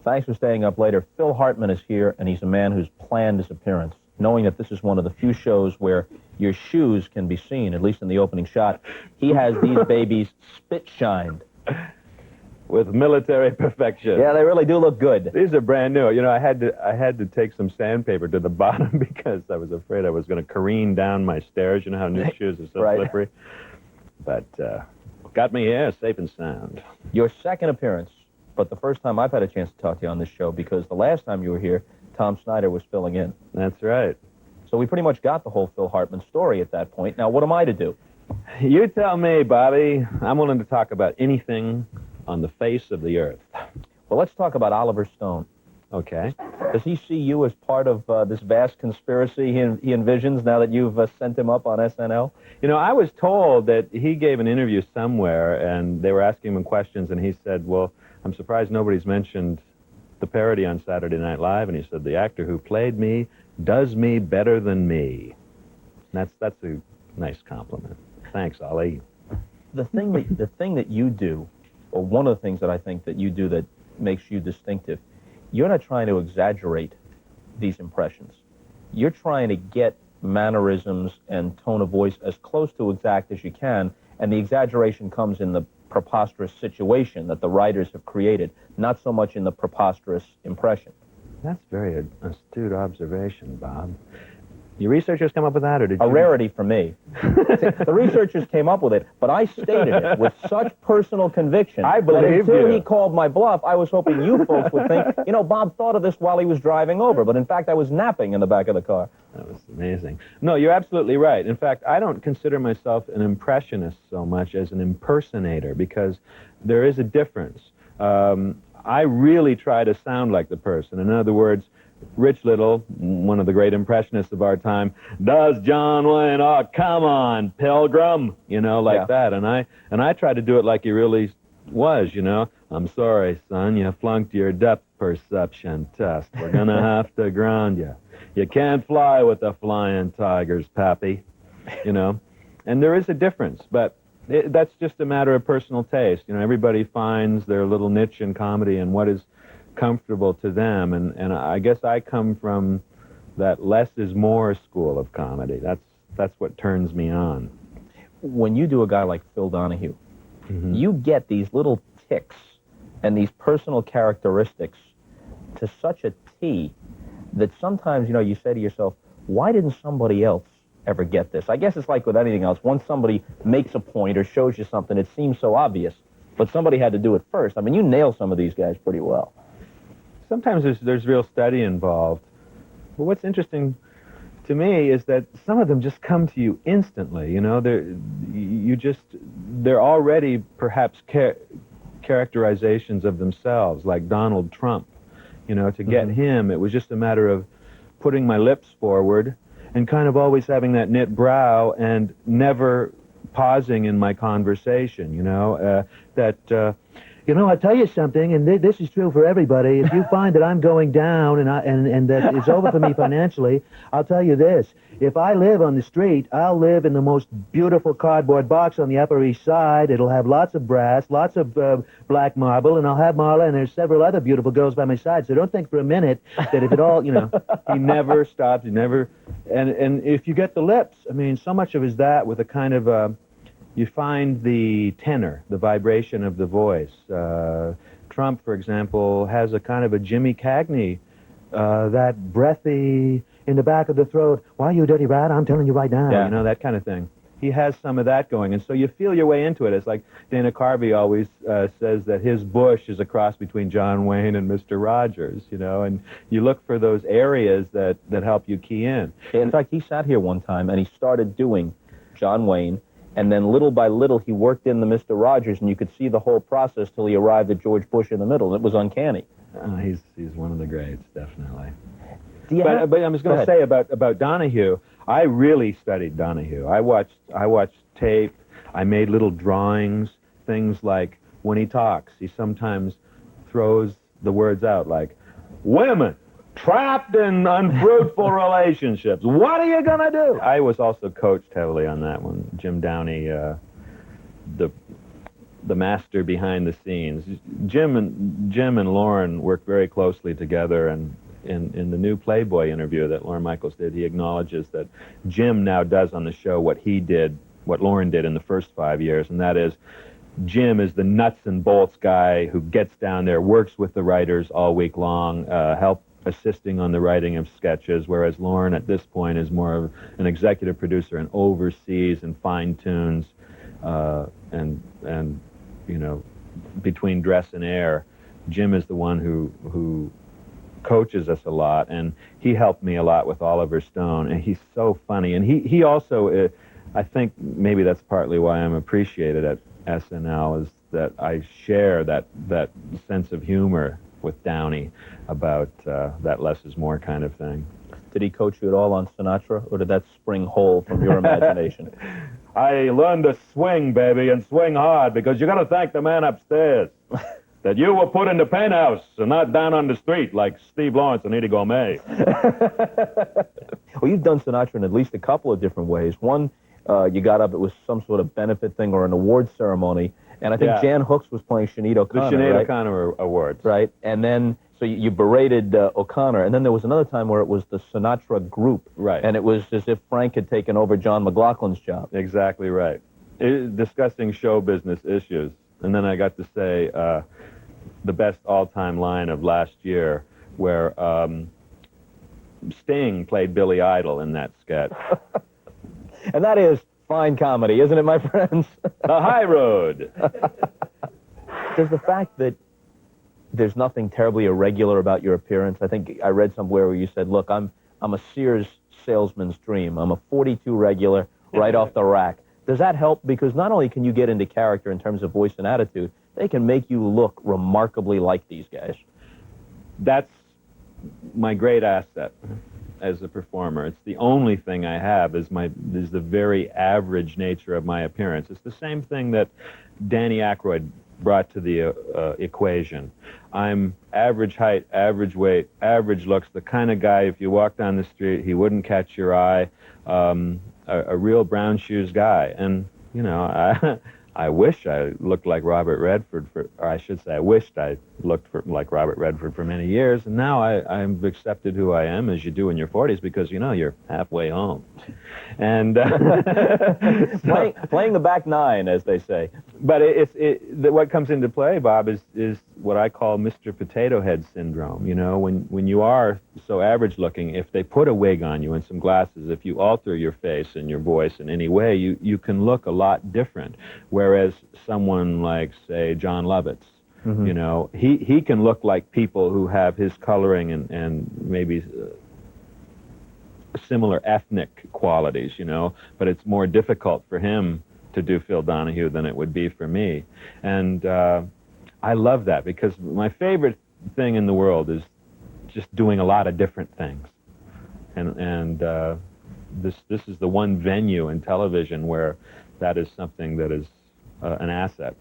Thanks for staying up later. Phil Hartman is here, and he's a man who's planned his appearance, knowing that this is one of the few shows where your shoes can be seen, at least in the opening shot. He has these babies spit-shined. With military perfection. Yeah, they really do look good. These are brand new. You know, I had to take some sandpaper to the bottom because I was afraid I was going to careen down my stairs. You know how new shoes are so right. slippery. But got me here, safe and sound. Your second appearance, but the first time I've had a chance to talk to you on this show, because the last time you were here, Tom Snyder was filling in. That's right. So we pretty much got the whole Phil Hartman story at that point. Now, what am I to do? You tell me, Bobby. I'm willing to talk about anything on the face of the earth. Well, let's talk about Oliver Stone. Okay. Does he see you as part of this vast conspiracy he envisions now that you've sent him up on SNL? You know, I was told that he gave an interview somewhere, and they were asking him questions, and he said, well, I'm surprised nobody's mentioned the parody on Saturday Night Live, and he said, the actor who played me does me better than me. And that's a nice compliment. Thanks, Ollie. The thing that you do, or one of the things that I think that you do that makes you distinctive, you're not trying to exaggerate these impressions. You're trying to get mannerisms and tone of voice as close to exact as you can, and the exaggeration comes in the preposterous situation that the writers have created, not so much in the preposterous impression. That's very astute observation, Bob. Your researchers come up with that, or did you? A rarity for me. The researchers came up with it, but I stated it with such personal conviction. I believe until you. he called my bluff, I was hoping you folks would think, you know, Bob thought of this while he was driving over, but in fact I was napping in the back of the car. That was amazing. No, you're absolutely right. In fact, I don't consider myself an impressionist so much as an impersonator, because there is a difference. I really try to sound like the person. In other words, Rich Little, one of the great impressionists of our time, does John Wayne, oh, come on, Pilgrim, you know, like that. And I try to do it like he really was, you know. I'm sorry, son, you flunked your depth perception test. We're going to have to ground you. You can't fly with the flying tigers, Pappy, you know. And there is a difference, but that's just a matter of personal taste. You know, everybody finds their little niche in comedy and what is comfortable to them, and I guess I come from that less is more school of comedy. That's what turns me on. When you do a guy like Phil Donahue, you get these little ticks and these personal characteristics to such a T that sometimes, you know, you say to yourself, why didn't somebody else ever get this? I guess it's like with anything else. Once somebody makes a point or shows you something, it seems so obvious, but somebody had to do it first. I mean, you nail some of these guys pretty well. Sometimes there's real study involved. But what's interesting to me is that some of them just come to you instantly. You know, they're already perhaps characterizations of themselves, like Donald Trump. You know, to get him, it was just a matter of putting my lips forward and kind of always having that knit brow and never pausing in my conversation. You know, you know, I'll tell you something, and this is true for everybody. If you find that I'm going down and that it's over for me financially, I'll tell you this. If I live on the street, I'll live in the most beautiful cardboard box on the Upper East Side. It'll have lots of brass, lots of black marble, and I'll have Marla, and there's several other beautiful girls by my side. So don't think for a minute that if it all, you know, he never stops, he never... And if you get the lips, I mean, so much of it is that with a kind of... you find the tenor, the vibration of the voice. Trump, for example, has a kind of a Jimmy Cagney, that breathy in the back of the throat, why, you dirty rat, I'm telling you right now, you know, that kind of thing. He has some of that going, and so you feel your way into it. It's like Dana Carvey always says that his Bush is a cross between John Wayne and Mr. Rogers, you know, and you look for those areas that help you key in. In fact, he sat here one time, and he started doing John Wayne, and then little by little he worked in the Mr. Rogers, and you could see the whole process till he arrived at George Bush in the middle. It was uncanny. He's one of the greats, definitely. But I was going to say about Donahue, I really studied Donahue. I watched tape. I made little drawings, things like when he talks, he sometimes throws the words out like, women trapped in unfruitful relationships. What are you going to do? I was also coached heavily on that one. Jim Downey, the the master behind the scenes. Jim and Lorne work very closely together, and in the new Playboy interview that Lorne Michaels did, he acknowledges that Jim now does on the show what Lorne did in the first 5 years, and that is Jim is the nuts and bolts guy who gets down there, works with the writers all week long, assisting on the writing of sketches, whereas Lorne at this point is more of an executive producer and oversees and fine-tunes and you know, between dress and air. Jim is the one who coaches us a lot, and he helped me a lot with Oliver Stone, and he's so funny. And he also, I think maybe that's partly why I'm appreciated at SNL, is that I share that sense of humor with Downey about that less is more kind of thing. Did he coach you at all on Sinatra, or did that spring whole from your imagination? I learned to swing, baby, and swing hard, because you're going to thank the man upstairs that you were put in the penthouse and not down on the street like Steve Lawrence and Eddie Gourmet. Well, you've done Sinatra in at least a couple of different ways. One, you got up, it was some sort of benefit thing or an award ceremony, and I think Jan Hooks was playing Sinead O'Connor, the Sinead right? O'Connor Awards. Right, and then, so you berated O'Connor, and then there was another time where it was the Sinatra group. Right. And it was as if Frank had taken over John McLaughlin's job. Exactly right. Discussing show business issues. And then I got to say the best all-time line of last year, where Sting played Billy Idol in that sketch. And that is fine comedy, isn't it, my friends? The high road. Does the fact that there's nothing terribly irregular about your appearance, I think I read somewhere where you said, look, I'm a Sears salesman's dream. I'm a 42 regular right off the rack. Does that help? Because not only can you get into character in terms of voice and attitude, they can make you look remarkably like these guys. That's my great asset as a performer. It's the only thing I have is the very average nature of my appearance. It's the same thing that Danny Aykroyd brought to the equation. I'm average height, average weight, average looks, the kind of guy, if you walk down the street, he wouldn't catch your eye, a real brown shoes guy. And, you know, I wish I looked like Robert Redford, or I should say I wished I looked like Robert Redford for many years, and now I've accepted who I am, as you do in your 40s, because, you know, you're halfway home. And playing the back nine, as they say. But what comes into play, Bob, is what I call Mr. Potato Head syndrome. You know, when you are so average looking, if they put a wig on you and some glasses, if you alter your face and your voice in any way, you can look a lot different. Whereas someone like, say, John Lovitz, you know, he can look like people who have his coloring and maybe similar ethnic qualities, you know, but it's more difficult for him to do Phil Donahue than it would be for me. And I love that, because my favorite thing in the world is just doing a lot of different things. And this is the one venue in television where that is something that is an asset.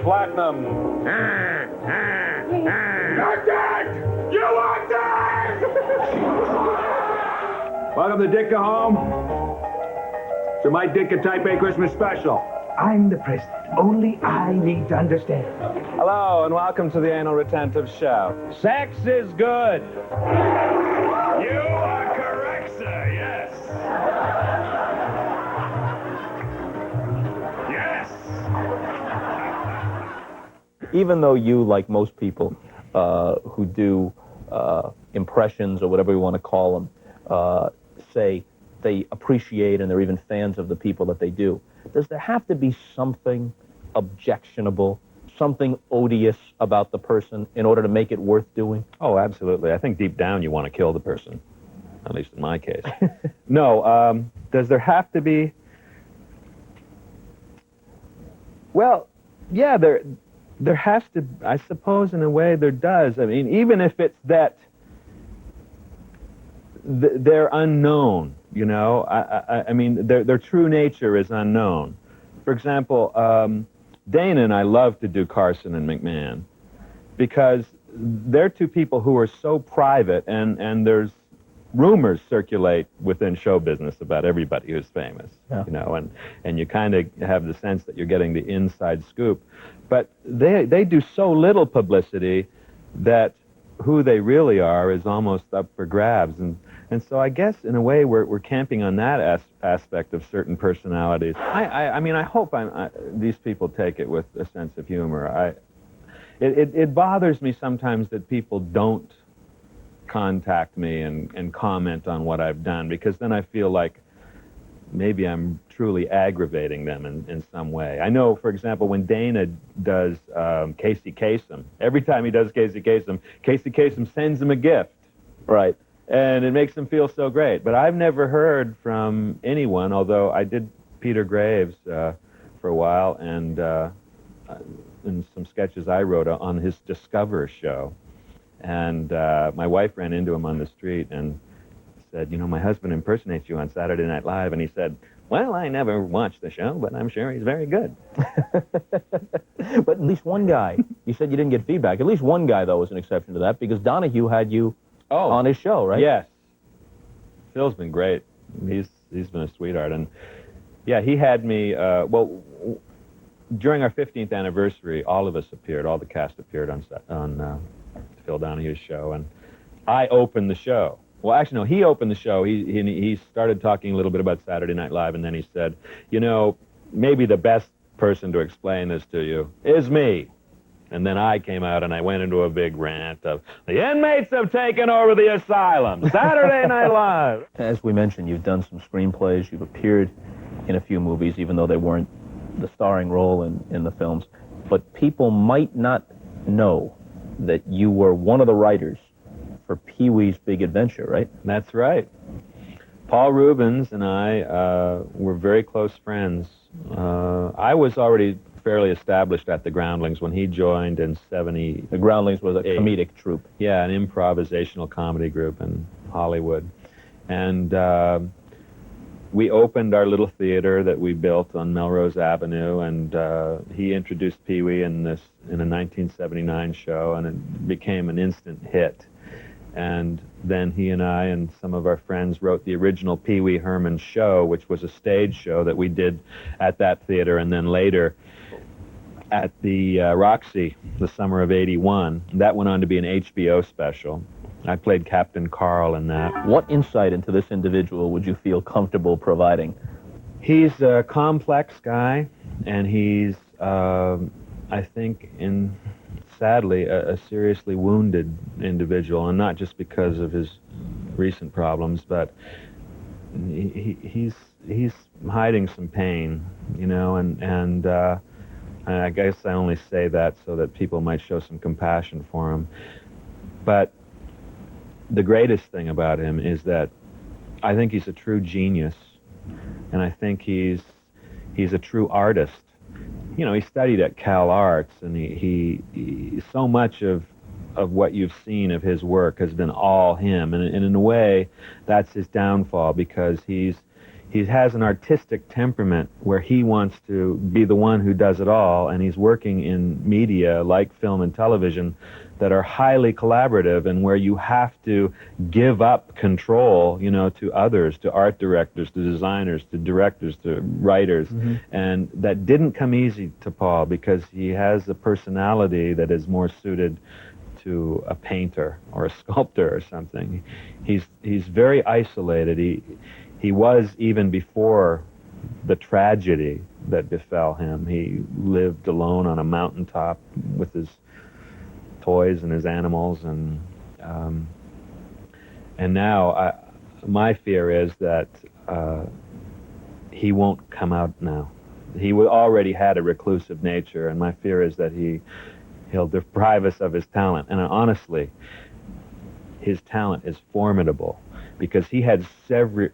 Platinum. You're dead! You are dead! Welcome to Ditka home. To my Ditka Type A Christmas special. I'm the president. Only I need to understand. Hello, and welcome to the Anal Retentive Show. Sex is good. You are correct, sir, yes. Even though you, like most people who do impressions or whatever you want to call them, say they appreciate and they're even fans of the people that they do, does there have to be something objectionable, something odious about the person in order to make it worth doing? Oh, absolutely. I think deep down you want to kill the person, at least in my case. No, does there have to be? Well, yeah, there has to, I suppose in a way there does. I mean, even if it's that they're unknown, you know, I mean, their true nature is unknown. For example, Dana and I love to do Carson and McMahon because they're two people who are so private, and there's rumors circulate within show business about everybody who's famous, you know, and you kind of have the sense that you're getting the inside scoop. But they do so little publicity that who they really are is almost up for grabs. And so I guess in a way we're camping on that aspect of certain personalities. I mean, I hope these people take it with a sense of humor. It bothers me sometimes that people don't contact me and comment on what I've done, because then I feel like maybe I'm truly aggravating them in some way. I know, for example, when Dana does Casey Kasem, every time he does Casey Kasem sends him a gift. Right. And it makes him feel so great. But I've never heard from anyone, although I did Peter Graves for a while, and in some sketches I wrote on his Discover show. And my wife ran into him on the street and said, you know, my husband impersonates you on Saturday Night Live. And he said, well, I never watched the show, but I'm sure he's very good. But at least one guy, you said you didn't get feedback. At least one guy, though, was an exception to that, because Donahue had you on his show, right? Yes. Phil's been great. He's been a sweetheart. And yeah, he had me, well, during our 15th anniversary, all of us appeared, all the cast appeared on Phil Donahue's show, and I opened the show. Well, actually, no, he opened the show. He started talking a little bit about Saturday Night Live, and then he said, you know, maybe the best person to explain this to you is me. And then I came out and I went into a big rant of, the inmates have taken over the asylum, Saturday Night Live. As we mentioned, you've done some screenplays, you've appeared in a few movies, even though they weren't the starring role in the films. But people might not know that you were one of the writers for Pee-wee's Big Adventure, right? That's right. Paul Reubens and I were very close friends. I was already fairly established at the Groundlings when he joined in 70. The Groundlings was a comedic troupe. Yeah, an improvisational comedy group in Hollywood. And we opened our little theater that we built on Melrose Avenue, and he introduced Pee-wee in a 1979 show, and it became an instant hit. And then he and I and some of our friends wrote the original Pee-wee Herman show, which was a stage show that we did at that theater, and then later at the Roxy, the summer of '81. That went on to be an HBO special. I played Captain Carl in that. What insight into this individual would you feel comfortable providing? He's a complex guy, and he's, I think, sadly, a seriously wounded individual, and not just because of his recent problems, but he's hiding some pain, you know, and I guess I only say that so that people might show some compassion for him. But the greatest thing about him is that I think he's a true genius, and I think he's a true artist. You know, he studied at Cal Arts, and he so much of what you've seen of his work has been all him, and in a way, that's his downfall, because he has an artistic temperament where he wants to be the one who does it all, and he's working in media like film and television that are highly collaborative, and where you have to give up control, you know, to others, to art directors, to designers, to directors, to writers. Mm-hmm. And that didn't come easy to Paul, because he has a personality that is more suited to a painter or a sculptor or something. He's very isolated. He was even before the tragedy that befell him. He lived alone on a mountaintop with his toys and his animals, and now my fear is that he won't come out now. He already had a reclusive nature, and my fear is that he'll deprive us of his talent. And honestly, his talent is formidable, because he had several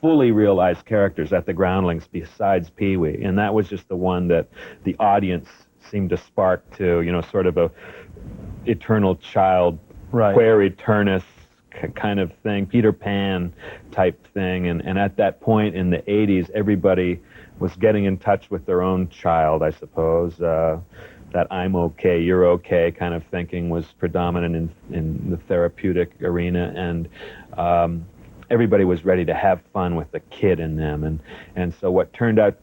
fully realized characters at the Groundlings besides Pee-wee, and that was just the one that the audience seemed to spark to, you know, sort of a eternal child, Right. Quaer Eternus kind of thing, Peter Pan type thing. And at that point in the 80s, everybody was getting in touch with their own child, I suppose. That I'm okay, you're okay kind of thinking was predominant in the therapeutic arena, and everybody was ready to have fun with the kid in them. And so what turned out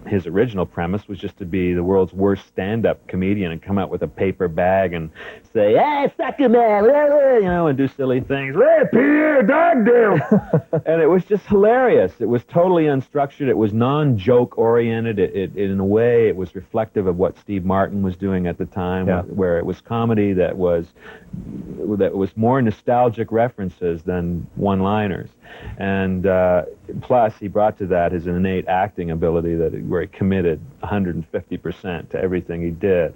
his original premise was just to be the world's worst stand-up comedian and come out with a paper bag and say, "Hey, suck it, man," you know, and do silly things. "Hey, Pierre, dog do." And it was just hilarious. It was totally unstructured. It was non-joke oriented. It in a way, it was reflective of what Steve Martin was doing at the time, Yeah. where it was comedy that was more nostalgic references than one-liners. And plus, he brought to that his innate acting ability, where he committed 150% to everything he did,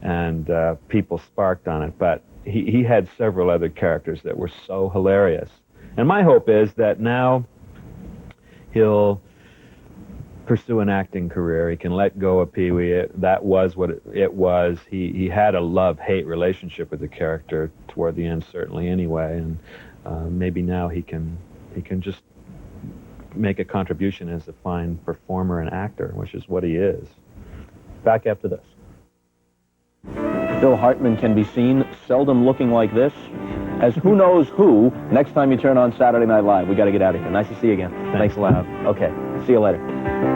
and people sparked on it. But he had several other characters that were so hilarious. And my hope is that now he'll pursue an acting career. He can let go of Pee-wee. That was what it was. He had a love-hate relationship with the character toward the end, certainly, anyway. And maybe now he can just make a contribution as a fine performer and actor, which is what he is. Back after this. Phil Hartman can be seen seldom looking like this as who knows who next time you turn on Saturday Night Live. We got to get out of here. Nice to see you again. Thanks a lot. Okay. See you later.